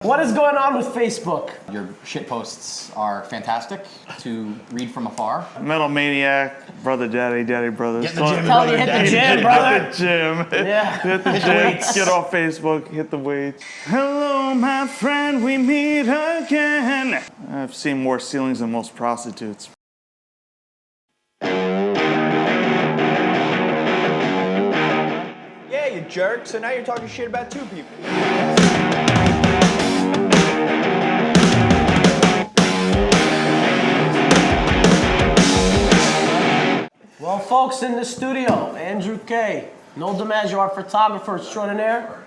What is going on with Facebook? Your shit posts are fantastic to read from afar. Metal Maniac, brother, daddy, daddy, brothers. Get in the gym, Tell you hit the gym, brother. Hit the gym. Yeah. Hit the gym. Get off Facebook. Hit the weights. Hello, my friend. We meet again. I've seen more ceilings than most prostitutes. Yeah, you jerk. So now you're talking shit about two people. Well, folks, in the studio, Andrew K., Noel DiMaggio, our photographer extraordinaire,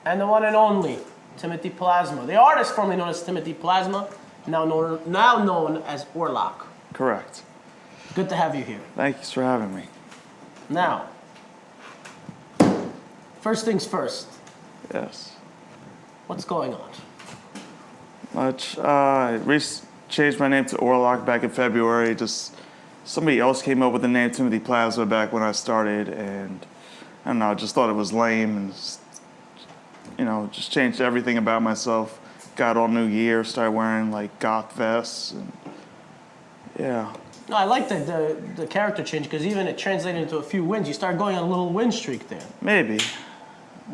and the one and only Timothy Plasma, the artist formerly known as Timothy Plasma, now known as Orlock. Correct. Good to have you here. Thanks for having me. Now, first things first, Yes. what's going on? Much. Changed my name to Orlock back in February. Just somebody else came up with the name Timothy Plasma back when I started, and I don't know, I just thought it was lame, and just changed everything about myself. Got all new gear, started wearing like goth vests, and yeah. No, I like the character change because even it translated into a few wins. You start going on a little win streak there. Maybe.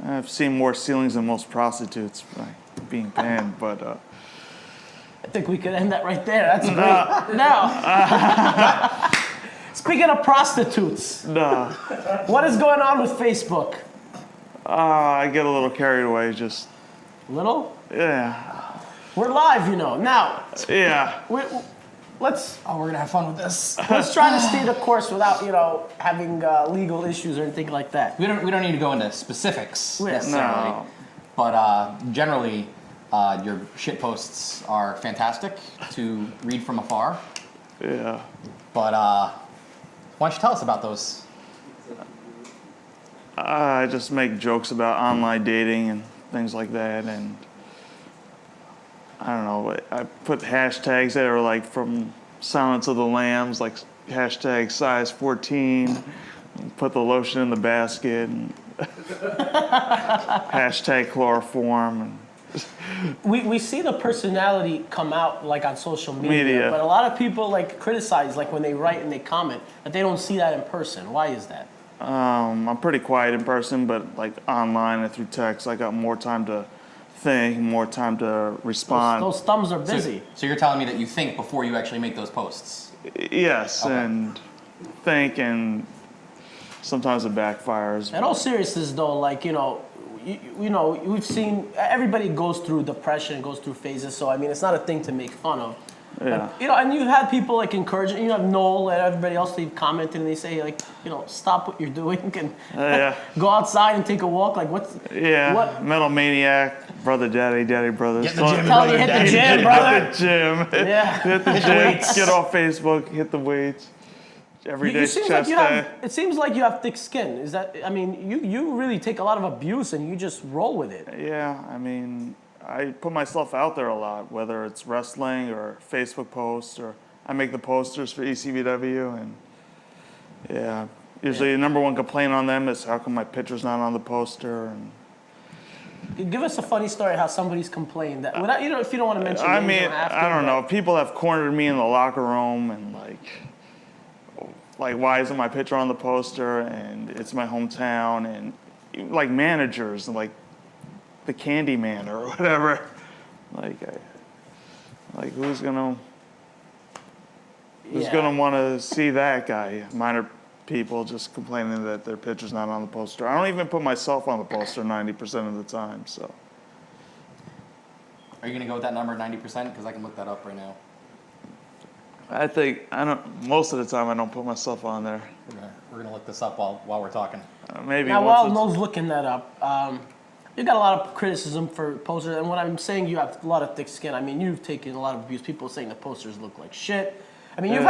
I've seen more ceilings than most prostitutes by being panned, but I think we could end that right there. That's great. Now, speaking of prostitutes, nah. what is going on with Facebook? I get a little carried away, just, Little? yeah. We're live, you know. Now, Yeah. let's Oh, we're gonna have fun with this. let's try to stay the course without, having legal issues or anything like that. We don't need to go into specifics Yeah. necessarily, No. but generally, your shit posts are fantastic to read from afar. Yeah. But why don't you tell us about those? I just make jokes about online dating and things like that, and I don't know, I put hashtags that are like from Silence of the Lambs, like hashtag size 14, put the lotion in the basket, and hashtag chloroform, and We see the personality come out like on social media, but a lot of people like criticize like when they write and they comment that they don't see that in person. Why is that? I'm pretty quiet in person, but like online and through text, I got more time to think, more time to respond. Those thumbs are busy. So you're telling me that you think before you actually make those posts? Yes, Okay. and think, and sometimes it backfires. In all seriousness, though, like we've seen everybody goes through depression, goes through phases. So I mean, it's not a thing to make fun of. Yeah. But, and you've had people like encouraging. You have Noel and everybody else. They've commented and they say like, stop what you're doing and Yeah. go outside and take a walk. Like what's Yeah, What? Metal Maniac, brother, daddy, daddy, brothers. Get in the gym, Tell you brother. hit the gym, brother. Hit the gym. Yeah. Hit the gym. Get off Facebook. Hit the weights. Every You day's seems chest like day. it seems like you have thick skin. Is that? I mean, you really take a lot of abuse and you just roll with it. Yeah, I mean, I put myself out there a lot, whether it's wrestling or Facebook posts, or I make the posters for ECVW, and yeah, usually the number one complaint on them is how come my picture's not on the poster, and Give us a funny story how somebody's complained that. Without, if you don't want to mention I names, mean, you don't have to, I don't but- know. People have cornered me in the locker room, and like, why isn't my picture on the poster? And it's my hometown, and like managers, and like the Candy Man or whatever. Like who's gonna want to see that guy? Minor people just complaining that their picture's not on the poster. I don't even put myself on the poster 90% of the time. So. Are you gonna go with that number 90%? Because I can look that up right now. Most of the time I don't put myself on there. We're gonna look this up while we're talking. Maybe Now, once while it's- Noel's looking that up, you got a lot of criticism for posters, and when I'm saying you have a lot of thick skin, I mean you've taken a lot of abuse. People saying the posters look like shit. I mean, you've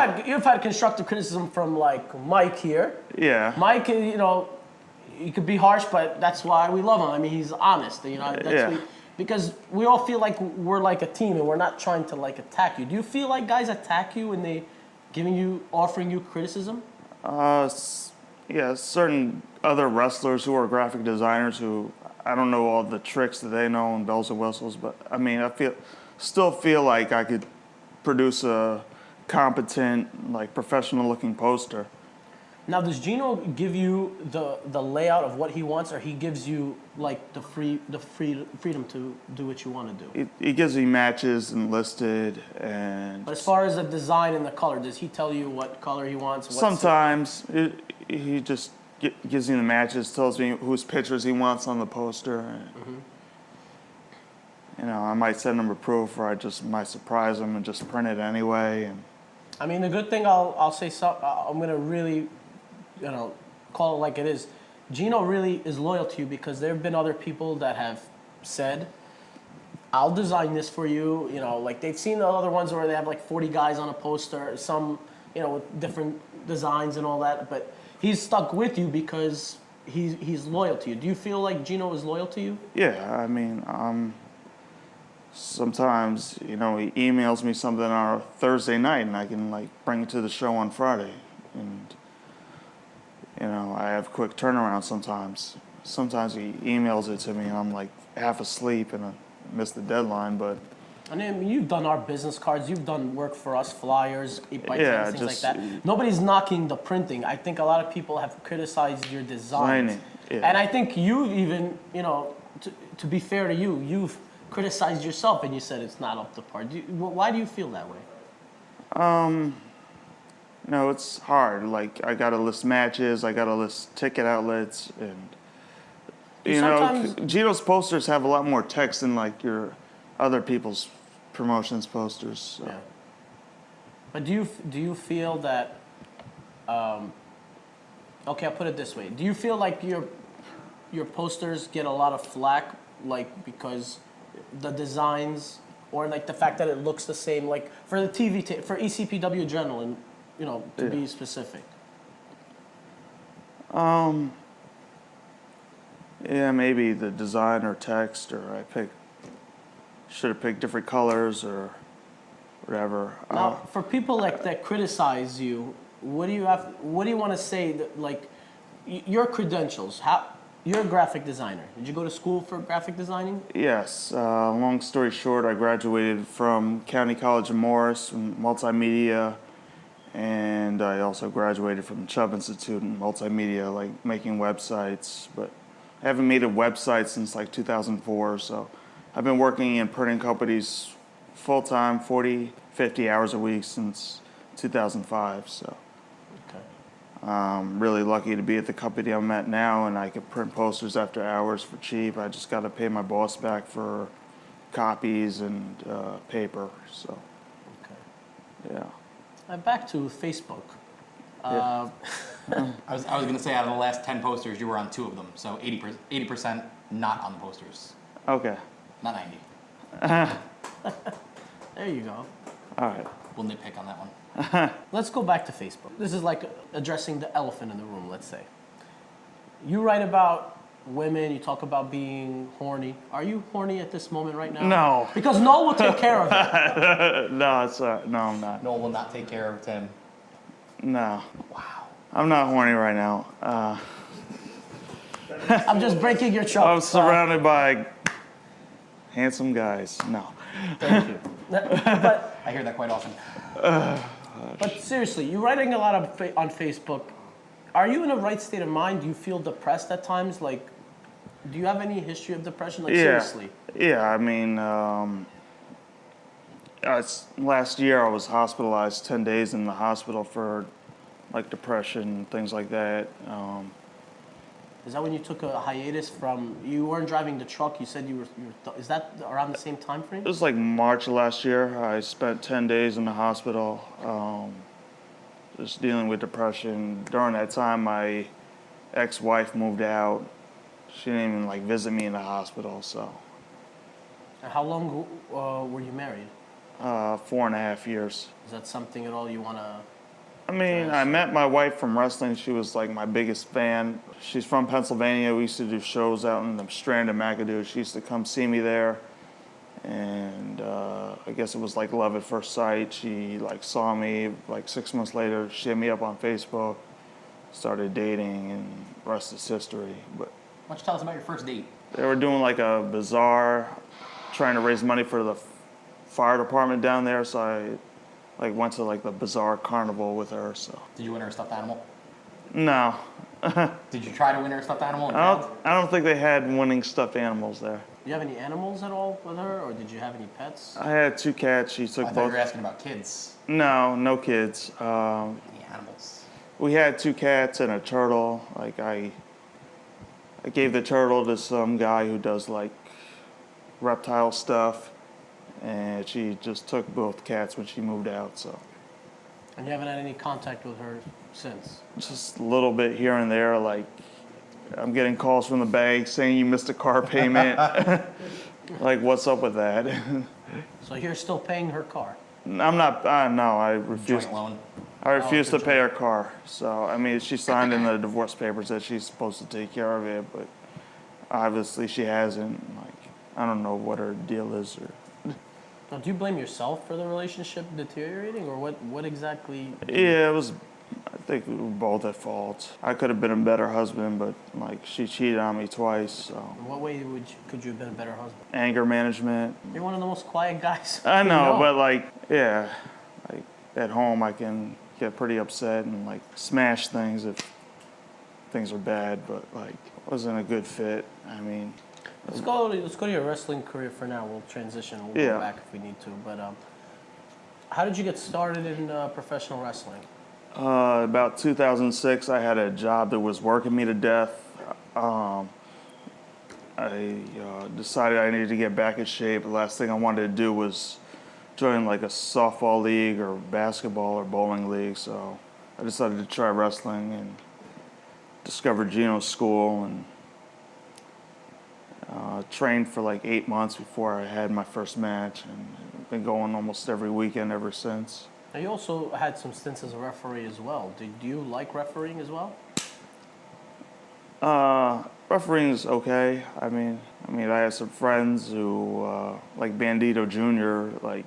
had constructive criticism from like Mike here. Yeah. Mike, he could be harsh, but that's why we love him. I mean, he's honest. Yeah. Because we all feel like we're like a team, and we're not trying to like attack you. Do you feel like guys attack you when they offering you criticism? Yeah, certain other wrestlers who are graphic designers who I don't know all the tricks that they know and bells and whistles, but I mean, still feel like I could produce a competent, like professional looking poster. Now, does Gino give you the layout of what he wants, or he gives you like the freedom to do what you want to do? He gives me matches and listed, and But as far as the design and the color, does he tell you what color he wants? sometimes he just gives me the matches, tells me whose pictures he wants on the poster. And, you know, I might send him a proof, or I just might surprise him and just print it anyway. And I mean, the good thing I'll say, I'm gonna really, call it like it is. Gino really is loyal to you, because there have been other people that have said, I'll design this for you. You know, like they've seen the other ones where they have like 40 guys on a poster, some, with different designs and all that. But he's stuck with you because he's loyal to you. Do you feel like Gino is loyal to you? yeah, I mean, sometimes, he emails me something on a Thursday night, and I can like bring it to the show on Friday. And, I have quick turnaround sometimes. Sometimes he emails it to me, and I'm like half asleep and I miss the deadline, but. And I mean, you've done our business cards, you've done work for us, flyers, Yeah, things just- like that. Nobody's knocking the printing. I think a lot of people have criticized your designs. Designing, yeah. And I think you've even, to be fair to you, you've criticized yourself and you said it's not up to par. Why do you feel that way? No, it's hard. Like, I gotta list matches, I gotta list ticket outlets, and Sometimes- Gino's posters have a lot more text than like your other people's promotions posters. So. Yeah. But do you feel that? Okay, I'll put it this way. Do you feel like your posters get a lot of flack, like because the designs, or like the fact that it looks the same, like for the for ECPW Adrenaline, to be specific? Yeah, maybe the design or text, or should have picked different colors or whatever. Now, for people that criticize you, what do you want to say that, like, your credentials? You're a graphic designer. Did you go to school for graphic designing? Yes. Long story short, I graduated from County College of Morris in multimedia, and I also graduated from the Chubb Institute in multimedia, like making websites. But I haven't made a website since like 2004, so I've been working in printing companies full-time, 40, 50 hours a week since 2005, so. Okay. I'm really lucky to be at the company I'm at now, and I can print posters after hours for cheap. I just got to pay my boss back for copies and paper, so, Okay. yeah. Back to Facebook. Yeah. I was gonna say, out of the last 10 posters, you were on 2 of them, so 80% not on the posters, Okay, not 90. There you go. all right. We'll nitpick on that one. Let's go back to Facebook. This is like addressing the elephant in the room, let's say. You write about women, you talk about being horny. Are you horny at this moment right now? No. Because Noel will take care of it. No, it's no, I'm not. Noel will not take care of Tim. No, Wow. I'm not horny right now. I'm just breaking your trust. I'm surrounded by handsome guys. No. Thank you. But I hear that quite often. But seriously, you're writing a lot on Facebook. Are you in a right state of mind? Do you feel depressed at times? Like, do you have any history of depression? Like, seriously. Yeah, I mean, last year I was hospitalized 10 days in the hospital for like depression, things like that. Is that when you took a hiatus from, you weren't driving the truck, you said you were is that around the same time frame? It was like March of last year. I spent 10 days in the hospital, just dealing with depression. During that time, my ex-wife moved out. She didn't even like visit me in the hospital, so. And how long were you married? 4.5 years. Is that something at all you want to? I mean, I met my wife from wrestling. She was like my biggest fan. She's from Pennsylvania. We used to do shows out in the Strand of McAdoo. She used to come see me there. And I guess it was like love at first sight. She like saw me like 6 months later. She hit me up on Facebook, started dating, and the rest is history. But Why don't you tell us about your first date? They were doing like a bazaar, trying to raise money for the fire department down there. So I like went to like the bazaar carnival with her. So Did you win her a stuffed animal? no, Did you try to win her a stuffed animal and I failed? don't think they had winning stuffed animals there. Do you have any animals at all with her, or did you have any pets? I had 2 cats. She I took thought you both. were asking about kids. No kids. Any animals? We had 2 cats and a turtle. Like I gave the turtle to some guy who does like reptile stuff, and she just took both cats when she moved out. So And you haven't had any contact with her since? just a little bit here and there. Like I'm getting calls from the bank saying you missed a car payment. Like what's up with that? So you're still paying her car? I'm not. No, I refuse. Joint loan. I refuse Oh, to pay her car. So, I mean, she signed in the divorce papers that she's supposed to take care of it, but obviously she hasn't. Like, I don't know what her deal is. Or Now, do you blame yourself for the relationship deteriorating, or what exactly? yeah, it was. I think we were both at fault. I could have been a better husband, but like she cheated on me twice. So, In what way could you have been a better husband? anger management. You're one of the most quiet guys. I we know, but like, yeah, like at home I can get pretty upset and like smash things if things are bad, but like it wasn't a good fit. I mean, Let's go to your wrestling career for now. We'll transition. We'll Yeah. go back if we need to. But how did you get started in professional wrestling? about 2006, I had a job that was working me to death. I decided I needed to get back in shape. The last thing I wanted to do was join like a softball league or basketball or bowling league. So I decided to try wrestling and discovered Gino's school and trained for like 8 months before I had my first match, and been going almost every weekend ever since. Now, you also had some stints as a referee as well. Do you like refereeing as well? Refereeing's okay. I mean, I have some friends who, like Bandito Jr., like,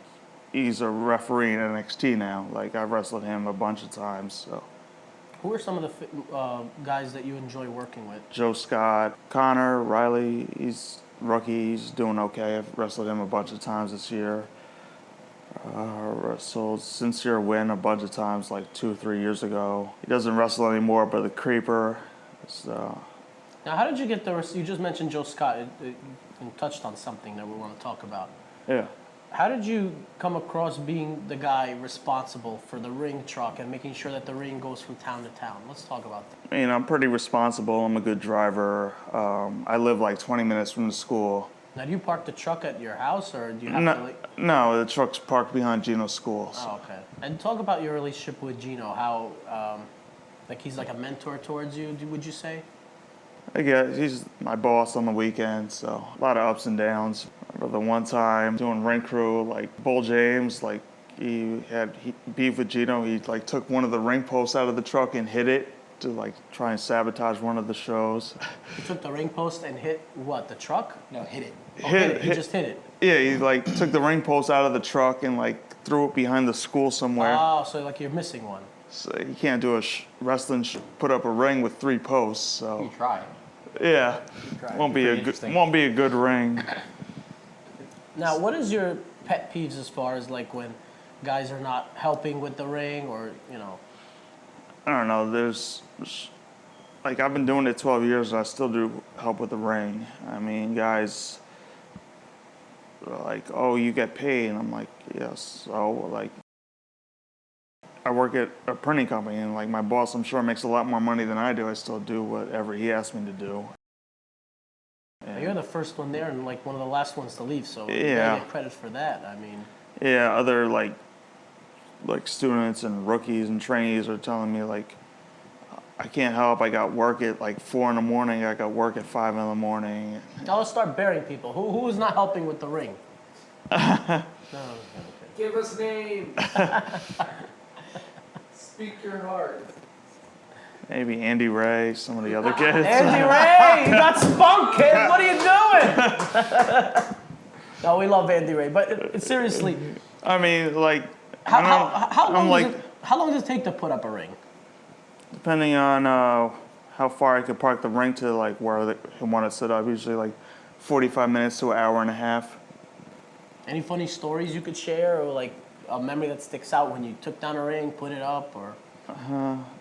he's a referee in NXT now. Like, I've wrestled him a bunch of times, so. Who are some of the guys that you enjoy working with? Joe Scott, Connor, Riley, he's rookie, he's doing okay. I've wrestled him a bunch of times this year. Wrestled Sincere Win a bunch of times, like 2 or 3 years ago. He doesn't wrestle anymore, but the Creeper is, Now, how did you get you just mentioned Joe Scott. You touched on something that we want to talk about. yeah. How did you come across being the guy responsible for the ring truck and making sure that the ring goes from town to town? Let's talk about that. I mean, I'm pretty responsible. I'm a good driver. I live like 20 minutes from the school. Now, do you park the truck at your house, or do you have to? No, the truck's parked behind Gino's school. So. Oh, okay. And talk about your relationship with Gino. How, like, he's like a mentor towards you. Would you say? I guess he's my boss on the weekends, so a lot of ups and downs. I remember the one time doing ring crew, like Bull James, like he had beef with Gino. He like took one of the ring posts out of the truck and hit it to like try and sabotage one of the shows. He took the ring post and hit what? The truck? No, hit it. Oh, hit it. He just hit it. Yeah, he like took the ring post out of the truck and like threw it behind the school somewhere. Oh, so like you're missing one. So you can't do a put up a ring with 3 posts. So You try. yeah, won't be Pretty a good interesting. ring. Now, what is your pet peeves as far as like when guys are not helping with the ring, or I don't know. There's like I've been doing it 12 years and I still do help with the ring. I mean, guys are like, "Oh, you get paid," and I'm like, "Yes." So like, I work at a printing company, and like my boss, I'm sure makes a lot more money than I do. I still do whatever he asks me to do. you're the first one there and like one of the last ones to leave, so you Yeah. gotta get credit for that. I mean, Yeah, other like students and rookies and trainees are telling me like, I can't help. I got work at like 4 in the morning. I got work at 5 in the morning. now let's start burying people. Who is not helping with the ring? No, okay. Give us names. Speak your heart. Maybe Andy Ray, some of the other kids. Andy Ray, you got spunk, kid. What are you doing? No, we love Andy Ray, but seriously, I mean, like, how I'm like, long does it take to put up a ring? depending on how far I could park the ring to, like, where they want to set up. Usually, like, 45 minutes to an hour and a half. Any funny stories you could share, or like a memory that sticks out when you took down a ring, put it up, or?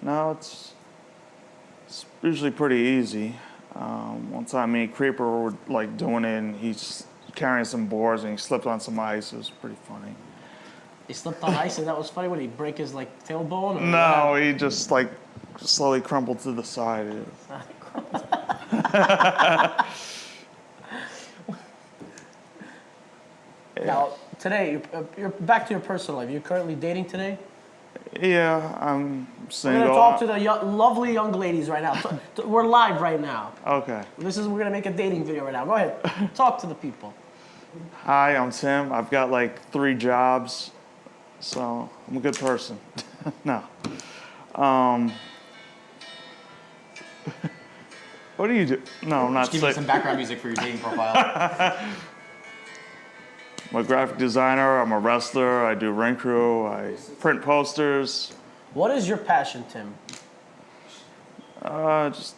No, it's usually pretty easy. One time me and Creeper were like doing it, and he's carrying some boards and he slipped on some ice. It was pretty funny. He slipped on ice and that was funny. Would he break his like tailbone? Or No, he just like slowly crumpled to the side. Now, today, you're back to your personal life. You're currently dating today? Yeah, I'm We're single. going to talk to the lovely young ladies right now. We're live right now. Okay. We're going to make a dating video right now. Go ahead. Talk to the people. Hi, I'm Tim. I've got like 3 jobs, so I'm a good person. No. What do you do? No, I'm not Just give me sick. some background music for your dating profile. I'm a graphic designer. I'm a wrestler. I do ring crew. I print posters. What is your passion, Tim? Just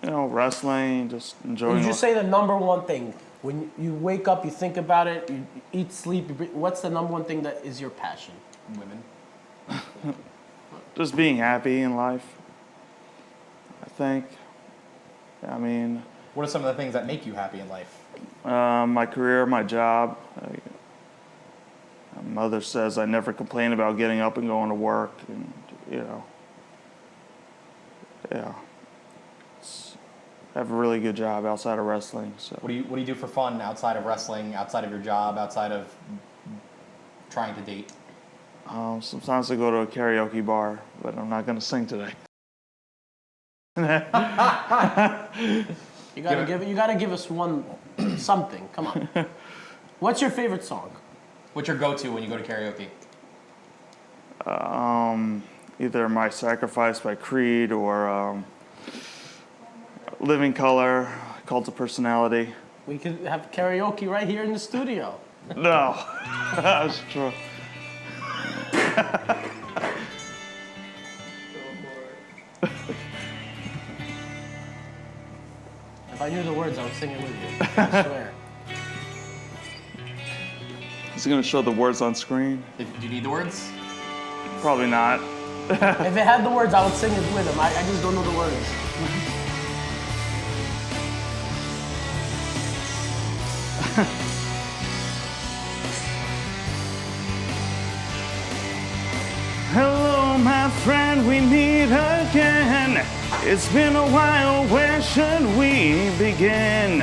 wrestling. Just enjoying. Would you say the number one thing when you wake up, you think about it, you eat, sleep, you breathe, what's the number one thing that is your passion? Women. Just being happy in life. I think. I mean, What are some of the things that make you happy in life? my career, my job. My mother says I never complain about getting up and going to work, and yeah. I have a really good job outside of wrestling. So What do you do for fun outside of wrestling, outside of your job, outside of trying to date? sometimes I go to a karaoke bar, but I'm not going to sing today. You gotta give us one something. Come on. What's your favorite song? What's your go-to when you go to karaoke? Either My Sacrifice by Creed or Living Color, Cult of Personality. We could have karaoke right here in the studio. No, that's true. If I knew the words, I would sing it with you. I swear. Is it going to show the words on screen? Do you need the words? Probably not. If it had the words, I would sing it with him. I just don't know the words. Hello, my friend, we meet again. It's been a while, where should we begin?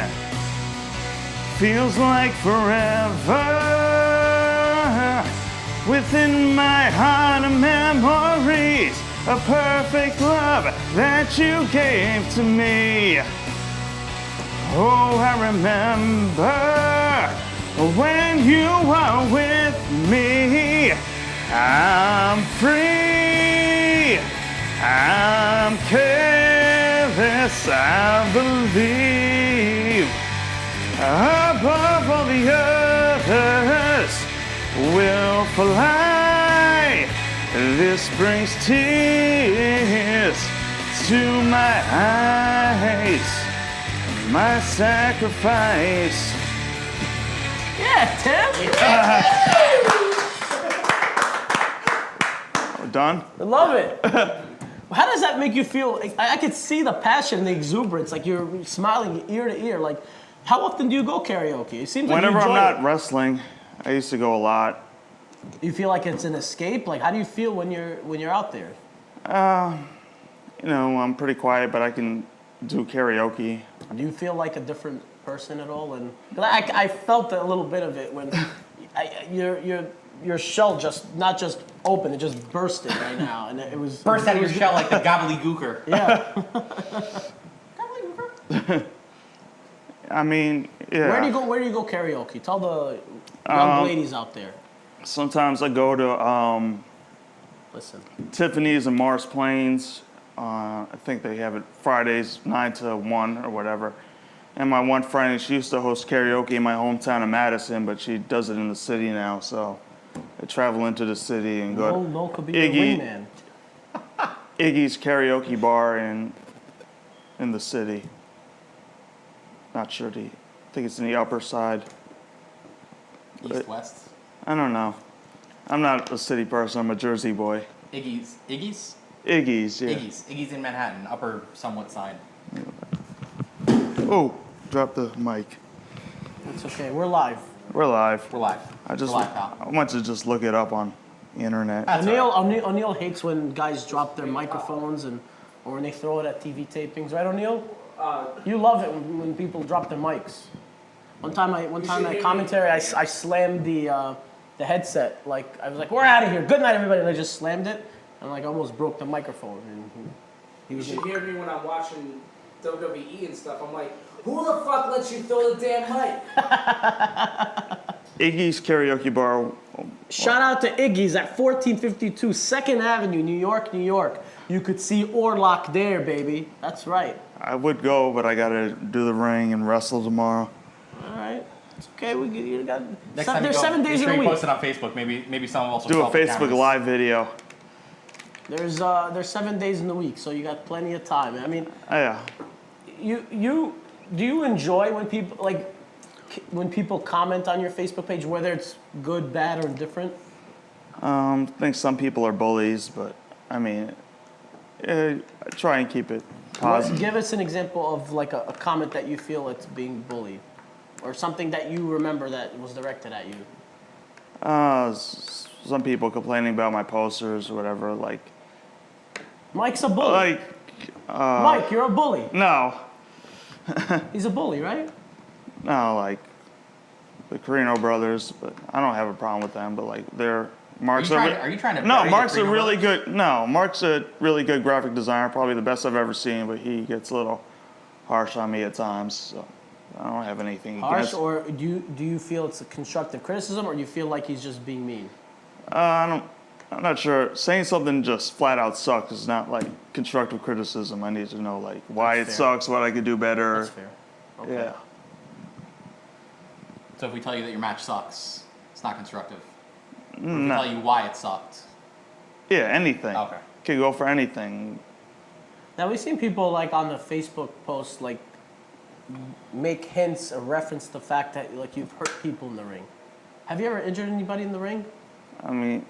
Feels like forever. Within my heart of memories, a perfect love that you gave to me. Oh, I remember when you were with me. I'm free, I'm careless, I believe. Above all the others, will fly. This brings tears to my eyes. My sacrifice. Yeah, Tim. We're done? I love it. How does that make you feel? Like, I could see the passion, the exuberance. Like you're smiling ear to ear. Like, how often do you go karaoke? It seems like Whenever you I'm enjoy not it. wrestling, I used to go a lot. You feel like it's an escape. Like, how do you feel when you're out there? I'm pretty quiet, but I can do karaoke. Do you feel like a different person at all? And 'cause I felt a little bit of it when your shell just not just opened, it just bursted right now, and it was Burst out of your shell like the gobbledygooker. Yeah. I mean, yeah. Where do you go karaoke? Tell the young ladies out there. Sometimes I go to Listen. Tiffany's in Morris Plains. I think they have it Fridays 9 to 1 or whatever. And my one friend, she used to host karaoke in my hometown of Madison, but she does it in the city now. So I travel into the city and go No could be to your wingman. Iggy's karaoke bar in the city. Not sure the think it's in the upper side. East, west. I don't know. I'm not a city person. I'm a Jersey boy. Iggy's. Iggy's? Iggy's, yeah. Iggy's in Manhattan, upper somewhat side. Oh, drop the mic. It's okay. We're live. We're live. We're live. I just We're live, pal. I want to just look it up on the internet. That's O'Neill hates when guys drop their microphones or when they throw it at TV tapings, right, O'Neill? You love it when people drop their mics. One time at commentary, I slammed the headset. Like I was like, "We're out of here. Good night, everybody," and I just slammed it and like almost broke the microphone. And he You was should hear me when I'm watching WWE and stuff. I'm like, who the fuck lets you throw the damn mic? Iggy's Karaoke Bar. Shout out to Iggy's at 1452 2nd Avenue, New York, New York. You could see Orlock there, baby. That's right. I would go, but I gotta do the ring and wrestle tomorrow. All right. It's okay. You got. Next time There's you go, 7 days make in sure a you week. post it on Facebook. Maybe someone else will Do a show up with Facebook cameras. Live video. There's 7 days in the week, so you got plenty of time. I mean, Yeah. do you enjoy when people comment on your Facebook page, whether it's good, bad, or indifferent? I think some people are bullies, but I mean, I try and keep it positive. Give us an example of like a comment that you feel it's being bullied, or something that you remember that was directed at you. Some people complaining about my posters or whatever. Like, Mike's a bully. Mike, you're a bully. no, He's a bully, right? like the Carino brothers, but I don't have a problem with them. But like, Mark's Are you trying to? No, bury the Mark's a Carino really brothers? good. No, Mark's a really good graphic designer, probably the best I've ever seen. But he gets a little harsh on me at times, so I don't have anything Harsh, against. or do you feel it's a constructive criticism, or you feel like he's just being mean? I'm not sure. Saying something just flat out sucks is not like constructive criticism. I need to know like why That's it fair. sucks, what I could do better. That's fair. Okay. Yeah. So if we tell you that your match sucks, it's not constructive. Or if we No. tell you why it sucked. Yeah, anything. Okay. Could go for anything. Now we've seen people like on the Facebook posts like make hints or reference the fact that like you've hurt people in the ring. Have you ever injured anybody in the ring? I mean,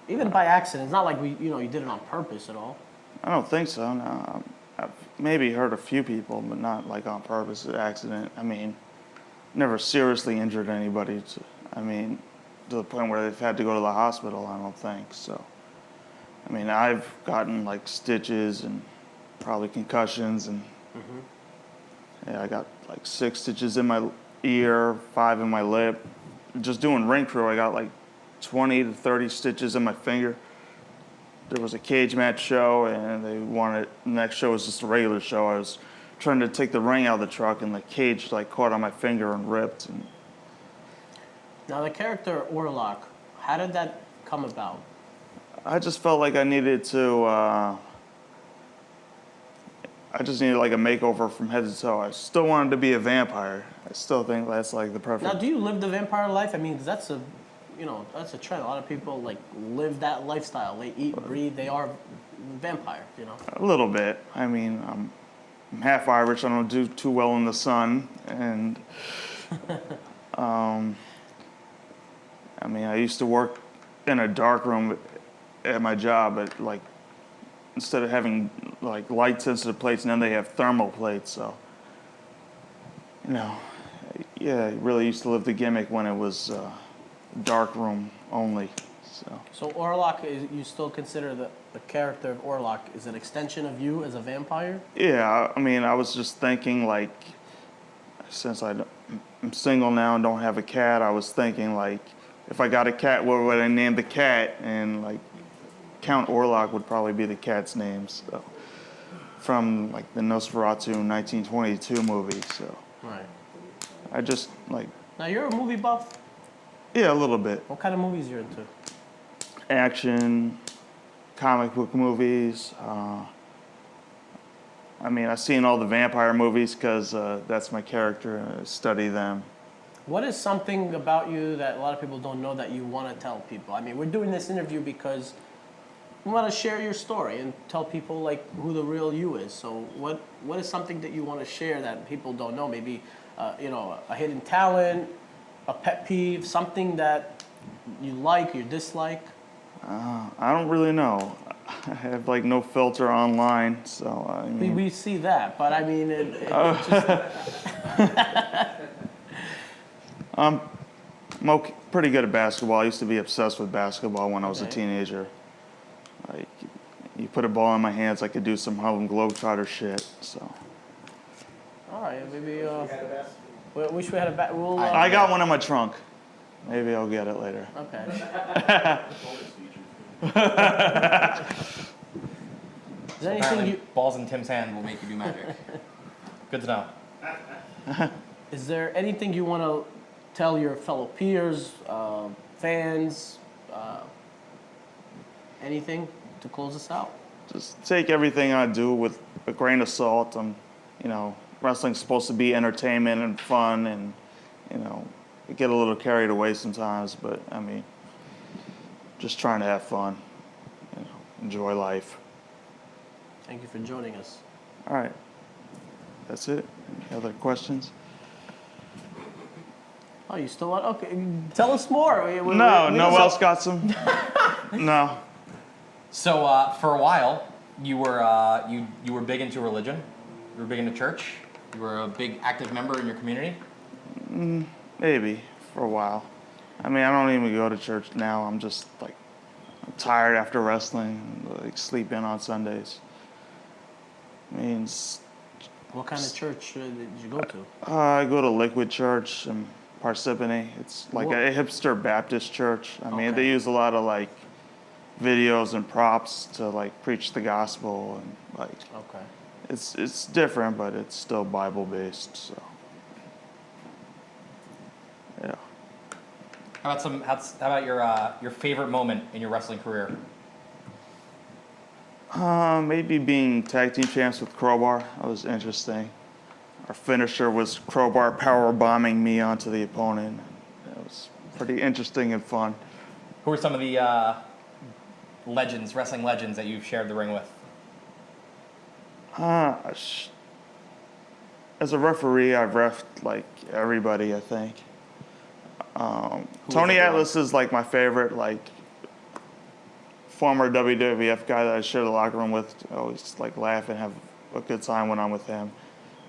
Even by accident. It's not like you did it on purpose at all. I don't think so. No, I've maybe hurt a few people, but not like on purpose, accident. I mean, never seriously injured anybody. To the point where they've had to go to the hospital. I don't think so. I mean, I've gotten like stitches and probably concussions, and yeah, I got like 6 stitches in my ear, 5 in my lip. Just doing ring crew, I got like 20 to 30 stitches in my finger. There was a cage match show, and the next show was just a regular show. I was trying to take the ring out of the truck, and the cage like caught on my finger and ripped. And Now the character Orlock, how did that come about? I just felt like I needed to. I just needed like a makeover from head to toe. I still wanted to be a vampire. I still think that's like the perfect. Now, do you live the vampire life? I mean, 'cause that's a trend. A lot of people like live that lifestyle. They eat, breathe. They are vampire. A little bit. I mean, I'm half Irish. I don't do too well in the sun, and I mean, I used to work in a dark room at my job, but like instead of having like light sensitive plates, now they have thermal plates. So, yeah, I really used to live the gimmick when it was dark room only. So Orlock, you still consider the character of Orlock is an extension of you as a vampire? Yeah, I mean, I was just thinking like, since I'm single now and don't have a cat, I was thinking like, if I got a cat, what would I name the cat? And like, Count Orlock would probably be the cat's name. So, from like the Nosferatu 1922 movie. So, Right. I just like, Now you're a movie buff. yeah, a little bit. What kind of movies you're into? Action, comic book movies. I mean, I've seen all the vampire movies because that's my character. I study them. What is something about you that a lot of people don't know that you want to tell people? I mean, we're doing this interview because we want to share your story and tell people like who the real you is. So what is something that you want to share that people don't know? Maybe a hidden talent, a pet peeve, something that you like, you dislike? I don't really know. I have like no filter online, so I mean, We see that, but I mean, it just, I'm okay, pretty good at basketball. I used to be obsessed with basketball when I was a Okay. teenager. Like, you put a ball in my hands, I could do some Harlem Globetrotter shit. So all right, maybe. Had a basketball. We wish we had a bat. We'll, I got one in my trunk. Maybe I'll get it later. okay. Is there anything Apparently, you? balls in Tim's hand will make you do magic. Good to know. Is there anything you want to tell your fellow peers, fans, anything to close us out? Just take everything I do with a grain of salt. Wrestling's supposed to be entertainment and fun, and I get a little carried away sometimes. But I mean, just trying to have fun, enjoy life. Thank you for joining us. All right, that's it. Any other questions? Oh, you still want? Okay, tell us more. No else got some. No. So for a while, you were you were big into religion. You were big into church. You were a big active member in your community. Maybe for a while. I mean, I don't even go to church now. I'm just like, I'm tired after wrestling, like sleep in on Sundays. I mean, What kind of church did you go to? I go to Liquid Church in Parsippany. It's like What? a hipster Baptist church. I mean, Okay. they use a lot of like videos and props to like preach the gospel, and like Okay. it's different, but it's still Bible based. So yeah. How about your favorite moment in your wrestling career? Maybe being tag team champs with Crowbar. That was interesting. Our finisher was Crowbar power bombing me onto the opponent. It was pretty interesting and fun. Who are some of the wrestling legends that you've shared the ring with? As a referee, I've reffed like everybody, I think. Tony the Atlas is like my favorite, like former WWF guy that I share the locker room with. I always like laugh and have a good time when I'm with him.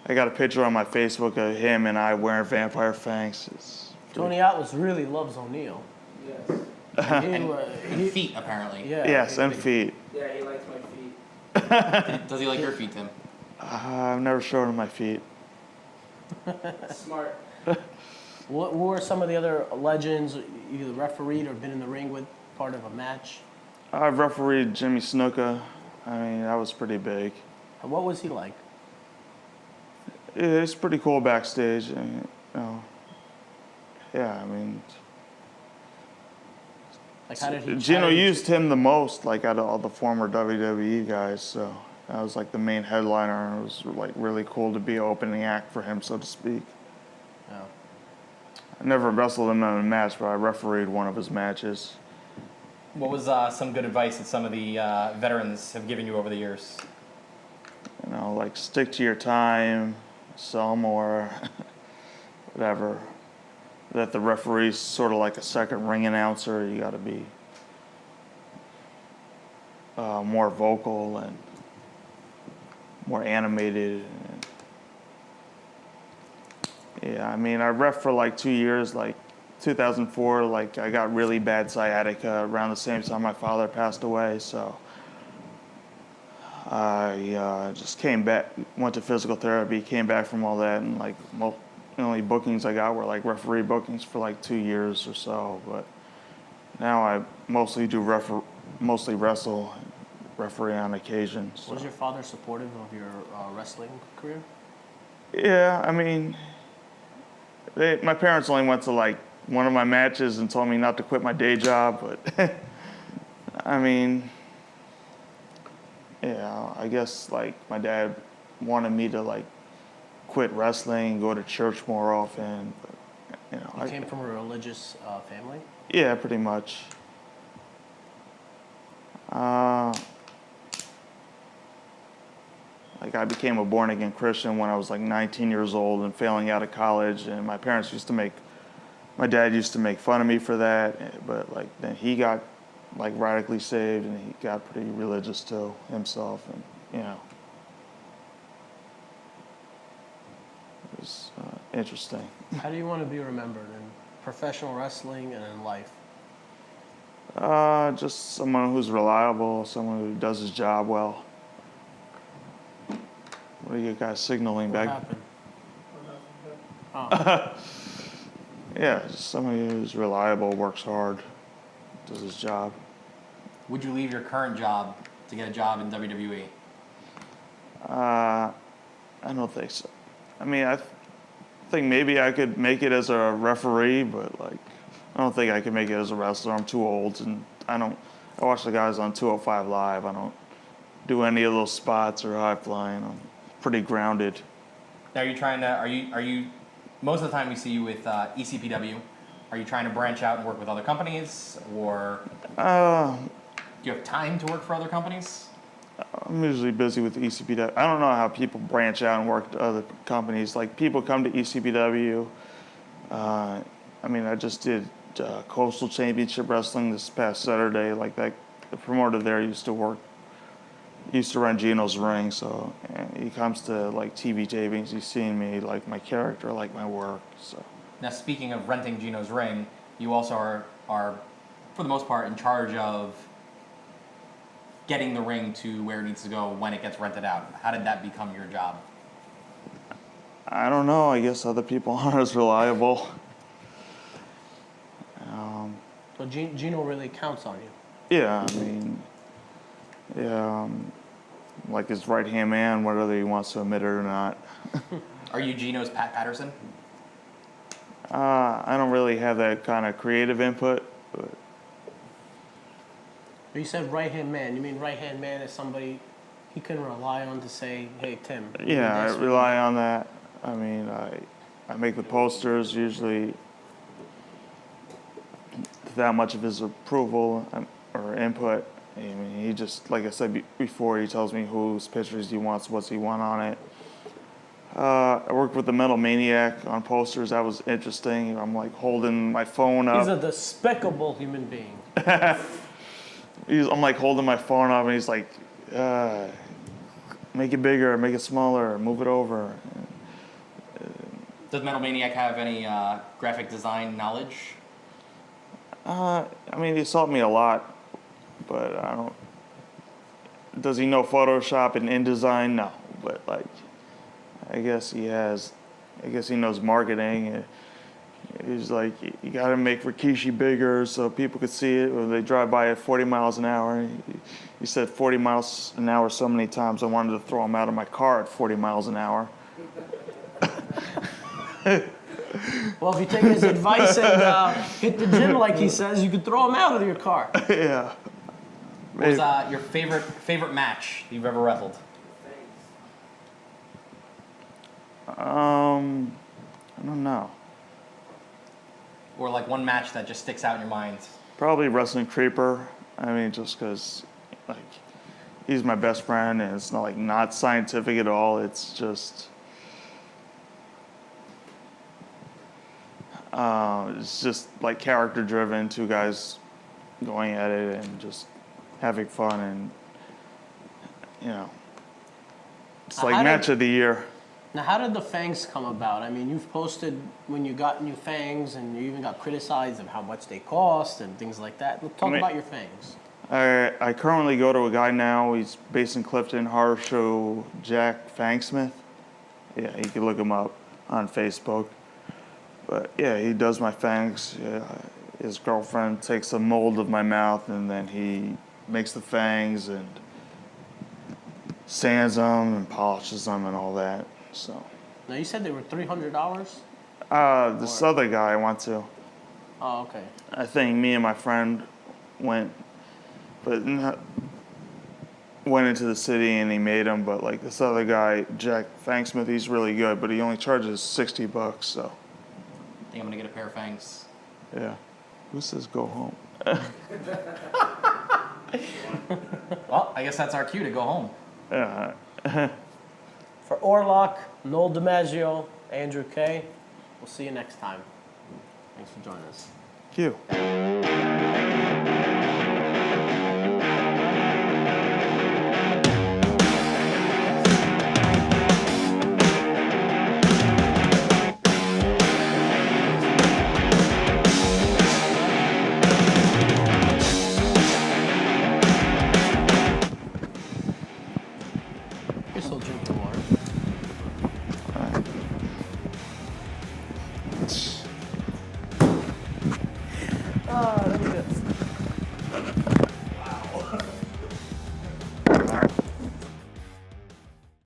I got a picture on my Facebook of him and I wearing vampire fangs. Tony Atlas really loves O'Neal. Yes. And feet, apparently. Yeah. Yes, and feet. Yeah, he likes my feet. Does he like your feet, Tim? I've never showed him my feet. Smart. What were some of the other legends you either refereed or been in the ring with, part of a match? I've refereed Jimmy Snuka. I mean, that was pretty big. And what was he like? It's pretty cool backstage. And, yeah, I mean, Like, how did he? Gino how did he- used him the most, like out of all the former WWE guys. So I was like the main headliner, and it was like really cool to be an opening act for him, so to speak. Oh. I never wrestled him in a match, but I refereed one of his matches. What was some good advice that some of the veterans have given you over the years? Like stick to your time, sell more, whatever. That the referee's sort of like a second ring announcer. You got to be more vocal and more animated. Yeah, I mean, I ref for like 2 years, like 2004, like I got really bad sciatica around the same time my father passed away, so I just came back, went to physical therapy, came back from all that, and like the only bookings I got were like referee bookings for like 2 years or so, but now I mostly mostly wrestle, referee on occasion. So. Was your father supportive of your wrestling career? Yeah, I mean, my parents only went to like one of my matches and told me not to quit my day job, but I mean, yeah, I guess like my dad wanted me to like quit wrestling, go to church more often, but You came from a religious family? yeah, pretty much. Like I became a born again Christian when I was like 19 years old and failing out of college, and my dad used to make fun of me for that, but like then he got like radically saved and he got pretty religious too himself, and you know, it was interesting. How do you want to be remembered in professional wrestling and in life? Just someone who's reliable, someone who does his job well. What are you guys signaling What back? happened? Yeah, just somebody who's reliable, works hard, does his job. Would you leave your current job to get a job in WWE? I don't think so. I mean, I think maybe I could make it as a referee, but like, I don't think I could make it as a wrestler. I'm too old, and I watch the guys on 205 Live. I don't do any of those spots or high flying. I'm pretty grounded. Are you trying to? Are you? Most of the time we see you with ECPW. Are you trying to branch out and work with other companies, or do you have time to work for other companies? I'm usually busy with ECPW. I don't know how people branch out and work to other companies. Like people come to ECPW. I mean, I just did Coastal Championship Wrestling this past Saturday. Like that, the promoter there used to run Gino's Ring, so he comes to like TV tapings. He's seeing me, like my character, like my work. So Now, speaking of renting Gino's Ring, you also are for the most part in charge of getting the ring to where it needs to go when it gets rented out. How did that become your job? I don't know. I guess other people aren't as reliable. So Gino really counts on you. Yeah, I mean, yeah, like his right hand man, whether he wants to admit it or not. Are you Gino's Pat Patterson? I don't really have that kind of creative input, but You said right-hand man. You mean right-hand man is somebody he can rely on to say, hey, Tim. do yeah, this I or rely on that. I mean, I make the posters usually. That much of his approval or input. I mean, he just, like I said before, he tells me whose pictures he wants, what's he want on it. I worked with the Metal Maniac on posters. That was interesting. I'm like holding my phone up. He's a despicable human being. I'm like holding my phone up, and he's like, make it bigger, make it smaller, move it over. Does Metal Maniac have any graphic design knowledge? I mean, he taught me a lot, but I don't. Does he know Photoshop and InDesign? No, but like, I guess he has. I guess he knows marketing. He's like, you got to make Rikishi bigger so people could see it when they drive by at 40 miles an hour. He said 40 miles an hour so many times I wanted to throw him out of my car at 40 miles an hour. Well, if you take his advice and hit the gym like he says, you could throw him out of your car. Yeah. What was your favorite match you've ever wrestled? I don't know. Or like one match that just sticks out in your mind? Probably Wrestling Creeper. I mean, just because, like, he's my best friend, and it's not like not scientific at all. It's just, like character driven. Two guys going at it and just having fun, and you know, it's like match of the year. Now, how did the fangs come about? I mean, you've posted when you got new fangs, and you even got criticized of how much they cost and things like that. Talk about your fangs. I currently go to a guy now. He's based in Clifton, Horror Show, Jack Fangsmith. Yeah, you can look him up on Facebook. But yeah, he does my fangs. Yeah, his girlfriend takes a mold of my mouth, and then he makes the fangs and sands them and polishes them and all that. So. Now, you said they were $300? This other guy I went to. Oh, okay. I think me and my friend went into the city and he made them. But like this other guy, Jack Fangsmith, he's really good, but he only charges $60. So. I think I'm gonna get a pair of fangs. Yeah. Who says go home? Well, I guess that's our cue to go home. Yeah. For Orlock, Noel DiMaggio, Andrew K. We'll see you next time. Thanks for joining us. Thank you.